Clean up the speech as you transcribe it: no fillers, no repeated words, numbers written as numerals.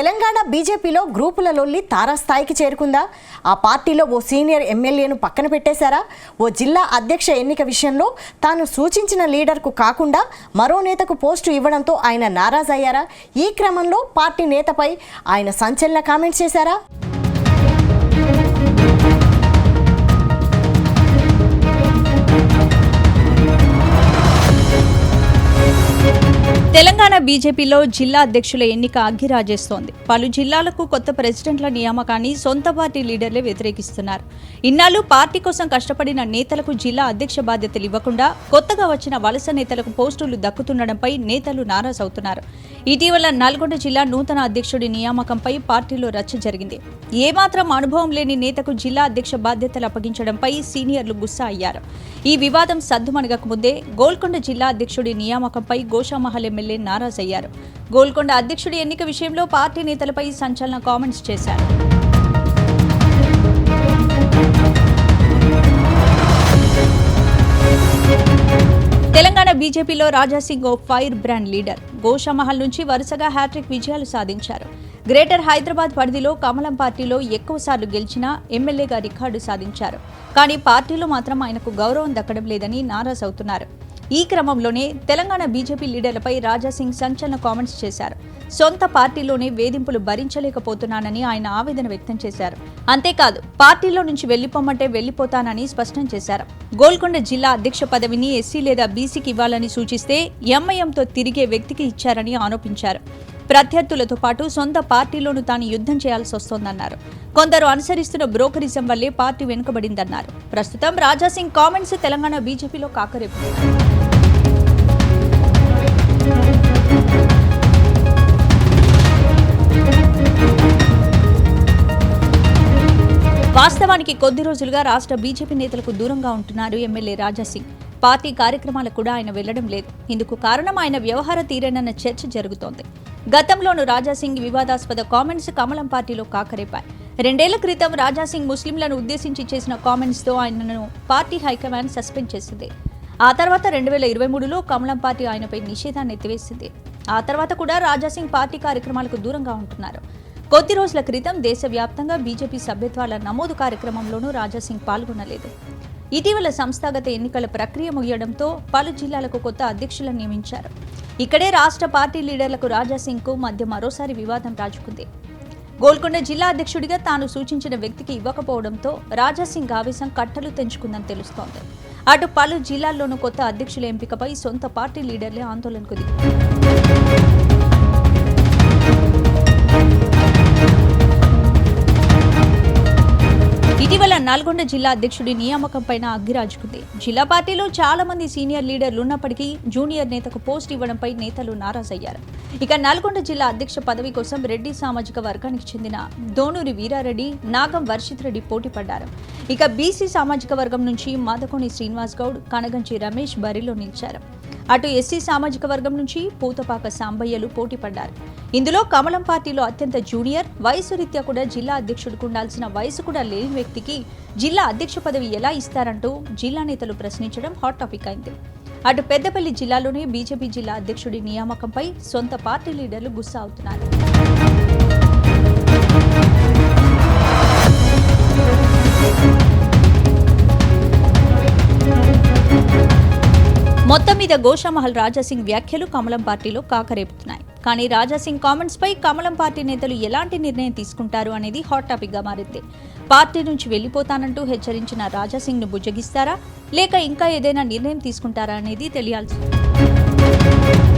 తెలంగాణ బీజేపీలో గ్రూపుల లొల్లి తారాస్థాయికి చేరుకుందా? ఆ పార్టీలో ఓ సీనియర్ ఎమ్మెల్యేను పక్కన పెట్టేశారా? ఓ జిల్లా అధ్యక్ష ఎన్నిక విషయంలో తాను సూచించిన లీడర్కు కాకుండా మరో నేతకు పోస్టు ఇవ్వడంతో ఆయన నారాజయ్యారా? ఈ క్రమంలో పార్టీ నేతపై ఆయన సంచలన కామెంట్స్ చేశారా? తెలంగాణ బీజేపీలో జిల్లా అధ్యక్షుల ఎన్నిక అగ్గిరాజేస్తోంది. పలు జిల్లాలకు కొత్త ప్రెసిడెంట్ల నియామకాన్ని సొంత పార్టీ లీడర్లే వ్యతిరేకిస్తున్నారు. ఇన్నాళ్లు పార్టీ కోసం కష్టపడిన నేతలకు జిల్లా అధ్యక్ష బాధ్యతలు ఇవ్వకుండా కొత్తగా వచ్చిన వలస నేతలకు పోస్టులు దక్కుతుండడంపై నేతలు నారాజవుతున్నారు. ఇటీవల నల్గొండ జిల్లా నూతన అధ్యక్షుడి నియామకంపై పార్టీలో రచ్చ జరిగింది. ఏమాత్రం అనుభవం లేని నేతకు జిల్లా అధ్యక్ష బాధ్యతలు అప్పగించడంపై సీనియర్లు గుస్సా అయ్యారు. ఈ వివాదం సద్దుమణగక ముందే గోల్కొండ జిల్లా అధ్యక్షుడి నియామకంపై గోషామహల్ ఎమ్మెల్యే నారాజయ్యారు. గోల్కొండ అధ్యక్షుడి ఎన్నిక విషయంలో పార్టీ నేతలపై సంచలన కామెంట్స్ చేశారు. తెలంగాణ బీజేపీలో రాజాసింగ్ ఓ ఫైర్ బ్రాండ్ లీడర్. గోషామహల్ నుంచి వరుసగా హ్యాట్రిక్ విజయాలు సాధించారు. గ్రేటర్ హైదరాబాద్ పరిధిలో కమలం పార్టీలో ఎక్కువసార్లు గెలిచినా ఎమ్మెల్యేగా రికార్డు సాధించారు. కానీ పార్టీలో మాత్రం ఆయనకు గౌరవం దక్కడం లేదని నారాజవుతున్నారు. ఈ క్రమంలోనే తెలంగాణ బీజేపీ లీడర్లపై రాజాసింగ్ సంచలన కామెంట్స్ చేశారు. సొంత పార్టీలోనే వేధింపులు భరించలేకపోతున్నానని ఆయన ఆవేదన వ్యక్తం చేశారు. అంతేకాదు పార్టీలో నుంచి వెళ్లిపోమంటే వెళ్లిపోతానని స్పష్టం చేశారు. గోల్కొండ జిల్లా అధ్యక్ష పదవిని ఎస్సీ లేదా బీసీకి ఇవ్వాలని సూచిస్తే ఎంఐఎంతో తిరిగే వ్యక్తికి ఇచ్చారని ఆరోపించారు. ప్రత్యర్థులతో పాటు సొంత పార్టీలోనూ తాను యుద్ధం చేయాల్సి వస్తోందన్నారు. కొందరు అనుసరిస్తున్న బ్రోకరిజం వల్లే పార్టీ వెనుకబడిందన్నారు. ప్రస్తుతం రాజాసింగ్ కామెంట్స్ తెలంగాణ బీజేపీలో కాకరేపుతున్నాయి. వాస్తవానికి కొద్ది రోజులుగా రాష్ట్ర బీజేపీ నేతలకు దూరంగా ఉంటున్నారు ఎమ్మెల్యే రాజాసింగ్. పార్టీ కార్యక్రమాలకు కూడా ఆయన వెళ్లడం లేదు. ఇందుకు కారణం ఆయన వ్యవహార తీరేనన్న చర్చ జరుగుతోంది. గతంలోనూ రాజాసింగ్ వివాదాస్పద కామెంట్స్ కమలం పార్టీలో కాకరేపాయి. 2 ఏళ్ల క్రితం రాజాసింగ్ ముస్లింలను ఉద్దేశించి చేసిన కామెంట్స్తో ఆయనను పార్టీ హైకమాండ్ సస్పెండ్ చేసింది. ఆ తర్వాత 2023లో కమలం పార్టీ ఆయనపై నిషేధాన్ని ఎత్తివేసింది. ఆ తర్వాత కూడా రాజాసింగ్ పార్టీ కార్యక్రమాలకు దూరంగా ఉంటున్నారు. కొద్ది రోజుల క్రితం దేశవ్యాప్తంగా బీజేపీ సభ్యత్వాల నమోదు కార్యక్రమంలోనూ రాజాసింగ్ పాల్గొనలేదు. ఇటీవల సంస్థాగత ఎన్నికల ప్రక్రియ ముగియడంతో పలు జిల్లాలకు కొత్త అధ్యక్షులను నియమించారు. ఇక్కడే రాష్ట్ర పార్టీ లీడర్లకు రాజాసింగ్కు మధ్య మరోసారి వివాదం రాజుకుంది. గోల్కొండ జిల్లా అధ్యక్షుడిగా తాను సూచించిన వ్యక్తికి ఇవ్వకపోవడంతో రాజాసింగ్ ఆవేశం కట్టలు తెంచుకుందని తెలుస్తోంది. అటు పలు జిల్లాల్లోనూ కొత్త అధ్యక్షుల ఎంపికపై సొంత పార్టీ లీడర్లే ఆందోళనకు దిగారు. ఇటీవల నల్గొండ జిల్లా అధ్యక్షుడి నియామకంపై అగ్గిరాజుకుంది. జిల్లా పార్టీలో చాలా మంది సీనియర్ లీడర్లు ఉన్నప్పటికీ జూనియర్ నేతకు పోస్ట్ ఇవ్వడంపై నేతలు నారాజయ్యారు. ఇక నల్గొండ జిల్లా అధ్యక్ష పదవి కోసం రెడ్డి సామాజిక వర్గానికి చెందిన దోనూరి వీరారెడ్డి, నాగం వర్షిత్ రెడ్డి పోటీ పడ్డారు. ఇక బీసీ సామాజిక వర్గం నుంచి మాదకోని శ్రీనివాస్ గౌడ్, కనగంచి రమేష్ బరిలో నిలిచారు. అటు ఎస్సీ సామాజిక వర్గం నుంచి పూతపాక సాంబయ్యలు పోటీ పడ్డారు. ఇందులో కమలం పార్టీలో అత్యంత జూనియర్, వయసు రీత్యా కూడా జిల్లా అధ్యక్షుడికి ఉండాల్సిన వయసు కూడా లేని వ్యక్తికి జిల్లా అధ్యక్ష పదవి ఎలా ఇస్తారంటూ జిల్లా నేతలు ప్రశ్నించడం హాట్ టాపిక్ అయింది. అటు పెద్దపల్లి జిల్లాలోనే బీజేపీ జిల్లా అధ్యక్షుడి నియామకంపై సొంత పార్టీ లీడర్లు గుస్సా అవుతున్నారు. మొత్తం మీద గోషామహల్ రాజాసింగ్ వ్యాఖ్యలు కమలం పార్టీలో కాకరేపుతున్నాయి. కానీ రాజాసింగ్ కామెంట్స్ పై కమలం పార్టీ నేతలు ఎలాంటి నిర్ణయం తీసుకుంటారు అనేది హాట్ టాపిక్ గా మారింది. పార్టీ నుంచి వెళ్లిపోతానంటూ హెచ్చరించిన రాజాసింగ్ ను బుజ్జగిస్తారా లేక ఇంకా ఏదైనా నిర్ణయం తీసుకుంటారా అనేది తెలియాల్సి ఉంది.